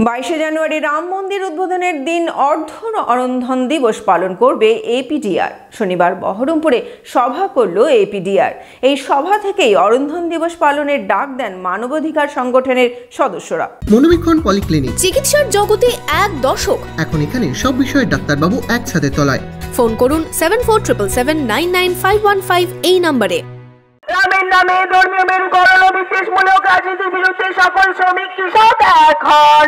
22শে জানুয়ারি রাম মন্দির উদ্বোধনের দিন অর্ধ অরন্ধন দিবস পালন করবে এপিডিআর। শনিবার বহরমপুরে সভা করল এপিডিআর। এই সভা থেকেই অরন্ধন দিবস পালনের ডাক দেন মানবাধিকার সংগঠনের সদস্যরা। মনোবীক্ষণ পলিক্লিনিক, চিকিৎসার জগতে এক দশক। এখন এখানে সব বিষয়ে ডাক্তারবাবু একসাথে তলায়। ফোন করুন 7477799515 এই নম্বরে। রামের নামে ধর্মীয় মেরুকরণ ও বিদ্বেষমূলক রাজনীতির বিরুদ্ধে সকল শ্রমিক কৃষক এখন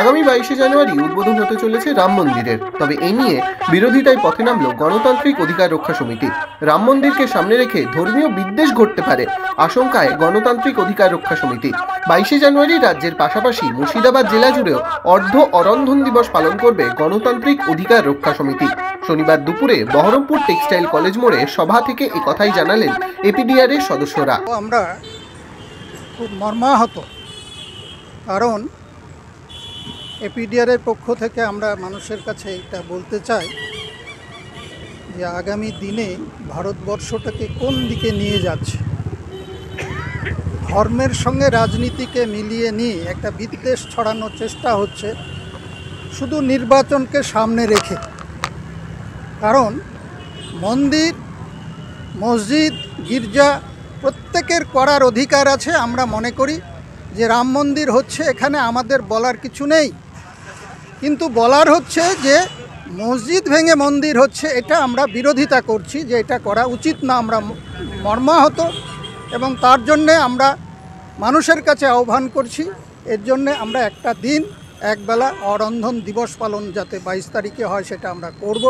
আগামী 22শে জানুয়ারি উদ্বোধন হতে চলেছে রাম মন্দিরের। তবে এই নিয়ে বিরোধিতায় পথে নামল গণতান্ত্রিক অধিকার রক্ষা সমিতি। রাম মন্দিরকে সামনে রেখে ধর্মীয় বিদ্বেষ ঘটতে পারে আশঙ্কায় গণতান্ত্রিক অধিকার রক্ষা সমিতি। 22শে জানুয়ারি রাজ্যের পাশাপাশি মুর্শিদাবাদ জেলা জুড়েও অর্ধ অরন্ধন দিবস পালন করবে গণতান্ত্রিক অধিকার রক্ষা সমিতি। শনিবার দুপুরে বহরমপুর টেক্সটাইল কলেজ মোড়ে সভা থেকে এ কথাই জানালেন এপিডিআর এর সদস্যরা। আমরা খুব মর্মাহত, কারণ এপিডিআর এর পক্ষ থেকে আমরা মানুষের কাছে এটা বলতে চাই যে আগামী দিনে ভারতবর্ষটাকে কোন দিকে নিয়ে যাচ্ছে। ধর্মের সঙ্গে রাজনীতিকে মিলিয়ে নিয়ে একটা বিদ্বেষ ছড়ানোর চেষ্টা হচ্ছে শুধু নির্বাচনকে সামনে রেখে। কারণ মন্দির, মসজিদ, গির্জা প্রত্যেকের করার অধিকার আছে। আমরা মনে করি যে রাম মন্দির হচ্ছে, এখানে আমাদের বলার কিছু নেই, কিন্তু বলার হচ্ছে যে মসজিদ ভেঙে মন্দির হচ্ছে, এটা আমরা বিরোধিতা করছি যে এটা করা উচিত না। আমরা মর্মাহত এবং তার জন্যে আমরা মানুষের কাছে আহ্বান করছি, এর জন্যে আমরা একটা দিন একবেলা অরন্ধন দিবস পালন যাতে 22 তারিখে হয় সেটা আমরা করব।